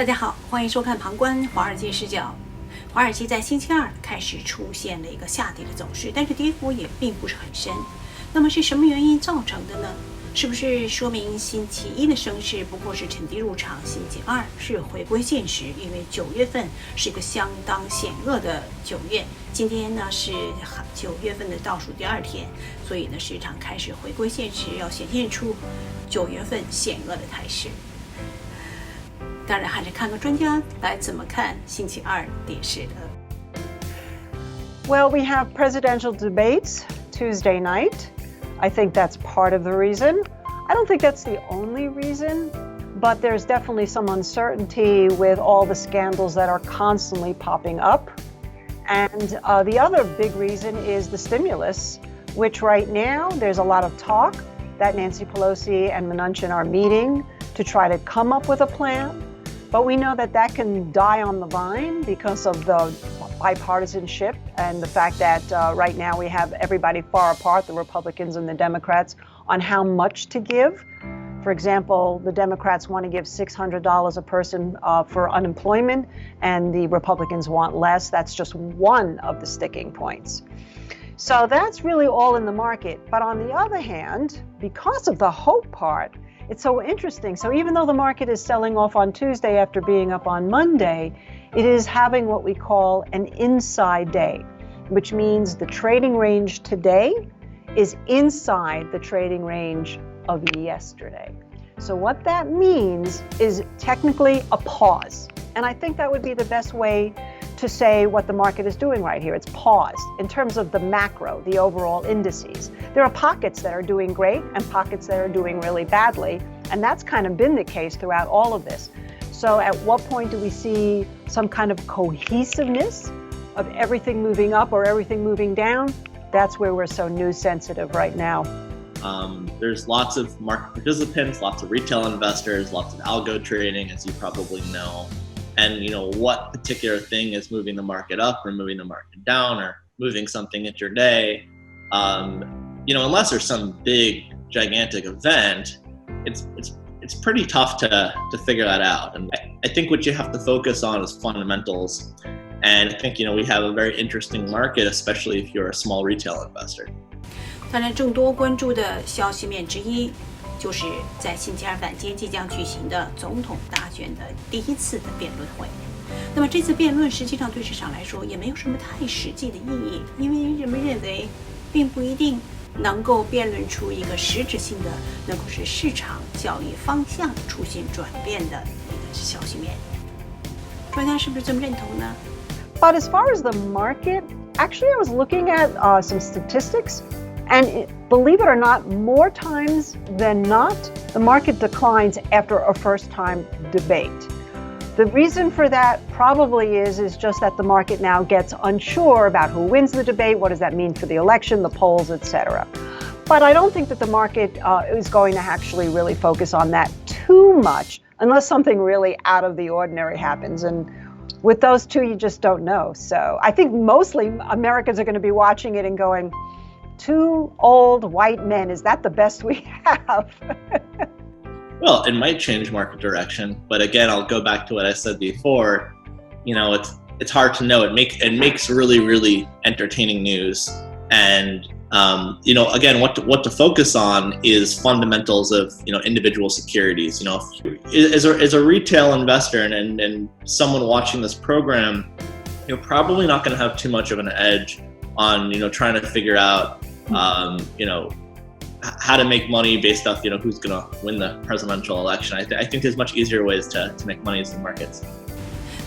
大家好，欢迎收看《旁观华尔街视角》。华尔街在星期二开始出现了一个下跌的走势，但是跌幅也并不是很深。那么是什么原因造成的呢？是不是说明星期一的升势不过是趁低入场，星期二是回归现实？因为9月份是一个相当险恶的9月，今天呢是9月份的倒数第2天，所以呢市场开始回归现实，要显现出9月份险恶的态势。当然还是看看专家来怎么看星期二跌势的。 Well, we have presidential debates Tuesday night. I think that's part of the reason. I don't think that's the only reason, but there's definitely some uncertainty with all the scandals that are constantly popping up. And the other big reason is the stimulus, which right now there's a lot of talk that Nancy Pelosi and Mnuchin are meeting to try to come up with a plan. But we know that that can die on the vine because of the bipartisanship and the fact that right now we have everybody far apart, the Republicans and the Democrats, on how much to give. For example, the Democrats want to give $600 a person for unemployment, and the Republicans want less. That's just one of the sticking points. So that's really all in the market. But on the other hand, because of the hope part, it's so interesting. So even though the market is selling off on Tuesday after being up on Monday, it is having what we call an inside day, which means the trading range today is inside the trading range of yesterday. So what that means is technically a pause. And I think that would be the best way to say what the market is doing right here. It's paused in terms of the macro, the overall indices. There are pockets that are doing great and pockets that are doing really badly, and that's kind of been the case throughout all of this. So at what point do we see some kind of cohesiveness of everything moving up or everything moving down? That's where we're so news sensitive right now. There's lots of market participants, lots of retail investors, lots of algo trading, as you probably know. And what particular thing is moving the market up or moving the market down or moving something intraday. Unless there's some big gigantic event, it's pretty tough to figure that out. And I think what you have to focus on is fundamentals. And I think we have a very interesting market, especially if you're a small retail investor. 当然，众多关注的消息面之一，就是在星期二晚间即将举行的总统大选的第一次的辩论会。那么这次辩论实际上对市场来说也没有什么太实际的意义，因为人们认为并不一定能够辩论出一个实质性的能够使市场交易方向出现转变的一个消息面。专家是不是这么认同呢？ But as far as the market, actually I was looking at some statistics. And believe it or not, more times than not, the market declines after a first-time debate. The reason for that probably is just that the market now gets unsure about who wins the debate, what does that mean for the election, the polls, etc. But I don't think that the market is going to actually really focus on that too much unless something really out of the ordinary happens. And with those two, you just don't know. So I think mostly Americans are going to be watching it and going, two old white men, is that the best we have? Well, it might change market direction, but again, I'll go back to what I said before. It's hard to know. It makes really, really entertaining news. And again, what to focus on is fundamentals of individual securities. As a retail investor and someone watching this program, you're probably not going to have too much of an edge on trying to figure out how to make money based off who's going to win the presidential election. I think there's much easier ways to make money in markets.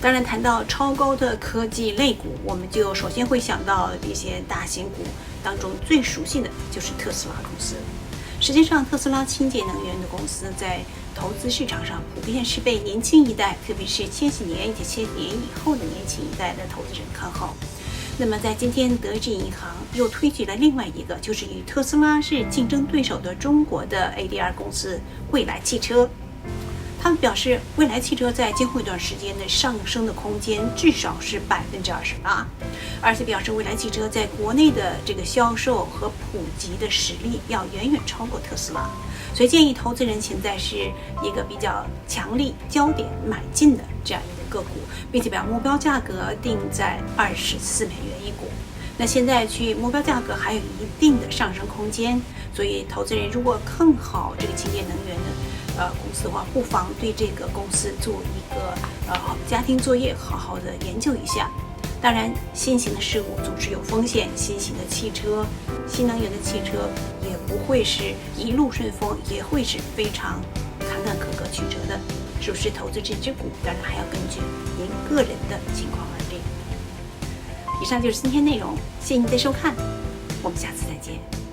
当然，谈到超高的科技类股，我们就首先会想到一些大型股当中最熟悉的就是特斯拉公司。实际上，特斯拉清洁能源的公司在投资市场上普遍是被年轻一代，特别是千禧年以及千禧年以后的年轻一代的投资人看好。那么在今天，德意志银行又推举了另外一个，就是与特斯拉是竞争对手的中国的 ADR 公司蔚来汽车。他们表示，蔚来汽车在今后一段时间的上升的空间至少是28%，而且表示蔚来汽车在国内的这个销售和普及的实力要远远超过特斯拉，所以建议投资人现在是一个比较强力焦点买进的这样一个个股，并且把目标价格定在24美元一股。那现在距目标价格还有一定的上升空间，所以投资人如果看好这个清洁能源的公司的话，不妨对这个公司做一个家庭作业，好好的研究一下。当然，新型的事物总是有风险，新型的汽车、新能源的汽车也不会是一路顺风，也会是非常坎坎坷坷曲折的。是不是投资这只股，当然还要根据您个人的情况而定。以上就是今天内容，谢谢您的收看，我们下次再见。